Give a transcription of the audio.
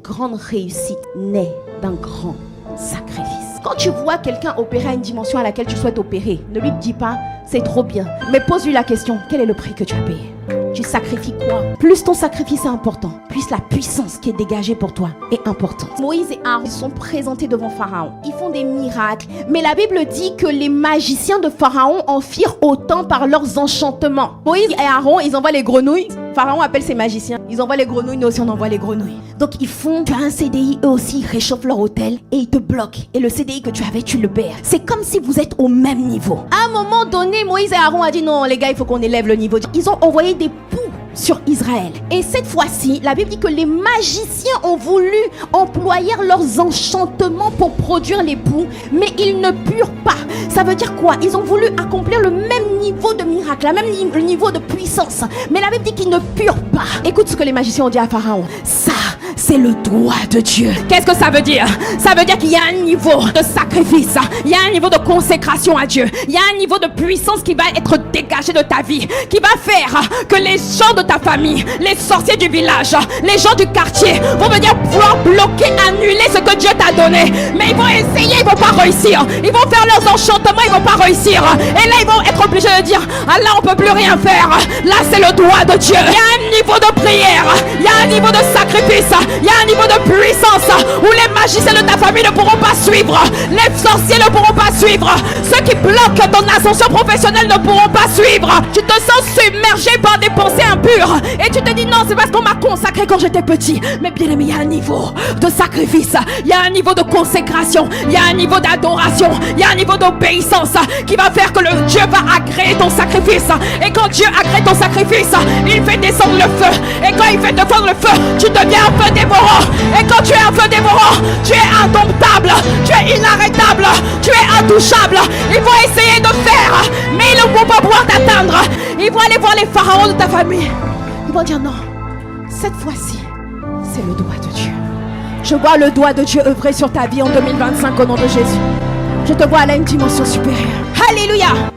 grande réussite naît d'un grand sacrifice. Quand tu vois quelqu'un opérer à une dimension à laquelle tu souhaites opérer, ne lui dis pas c'est trop bien, mais pose-lui la question, quel est le prix que tu as payé? Tu sacrifies quoi? Plus ton sacrifice est important, plus la puissance qui est dégagée pour toi est importante. Moïse et Aaron sont présentés devant Pharaon. Ils font des miracles. Mais la Bible dit que les magiciens de Pharaon en firent autant par leurs enchantements. Moïse et Aaron, ils envoient les grenouilles. Pharaon appelle ses magiciens. Ils envoient les grenouilles, nous aussi on envoie les grenouilles. Donc ils font un CDI, eux aussi ils réchauffent leur hôtel et ils te bloquent. Et le CDI que tu avais, tu le perds. C'est comme si vous êtes au même niveau. À un moment donné, Moïse et Aaron a dit non les gars, il faut qu'on élève le niveau. Ils ont envoyé des poux sur Israël. Et cette fois-ci, la Bible dit que les magiciens ont voulu employer leurs enchantements pour produire les poux, mais ils ne purent pas. Ça veut dire quoi? Ils ont voulu accomplir le même niveau de miracle, le même niveau de puissance, mais la Bible dit qu'ils ne purent pas. Écoute ce que les magiciens ont dit à Pharaon. Ça, c'est le doigt de Dieu. Qu'est-ce que ça veut dire? Ça veut dire qu'il y a un niveau de sacrifice, il y a un niveau de consécration à Dieu, il y a un niveau de puissance qui va être dégagé de ta vie, qui va faire que les gens de ta famille, les sorciers du village, les gens du quartier vont venir pouvoir bloquer, annuler ce que Dieu t'a donné. Mais ils vont essayer, ils vont pas réussir. Ils vont faire leurs enchantements, ils vont pas réussir. Et là, ils vont être obligés de dire, ah là, on peut plus rien faire. Là, c'est le doigt de Dieu. Il y a un niveau de prière, il y a un niveau de sacrifice, il y a un niveau de puissance où les magiciens de ta famille ne pourront pas suivre. Les sorciers ne pourront pas suivre. Ceux qui bloquent ton ascension professionnelle ne pourront pas suivre. Tu te sens submergé par des pensées impures. Et tu te dis non, c'est parce qu'on m'a consacré quand j'étais petit. Mais bien aimé, il y a un niveau de sacrifice, il y a un niveau de consécration, il y a un niveau d'adoration, il y a un niveau d'obéissance qui va faire que le Dieu va agréer ton sacrifice. Et quand Dieu agrée ton sacrifice, il fait descendre le feu. Et quand il fait descendre le feu, tu deviens un feu dévorant. Et quand tu es un feu dévorant, tu es indomptable, tu es inarrêtable, tu es intouchable. Ils vont essayer de faire, mais ils ne vont pas pouvoir t'atteindre. Ils vont aller voir les pharaons de ta famille. Ils vont dire non, cette fois-ci, c'est le doigt de Dieu. Je vois le doigt de Dieu œuvrer sur ta vie en 2025 au nom de Jésus. Je te vois aller à une dimension supérieure. Alléluia.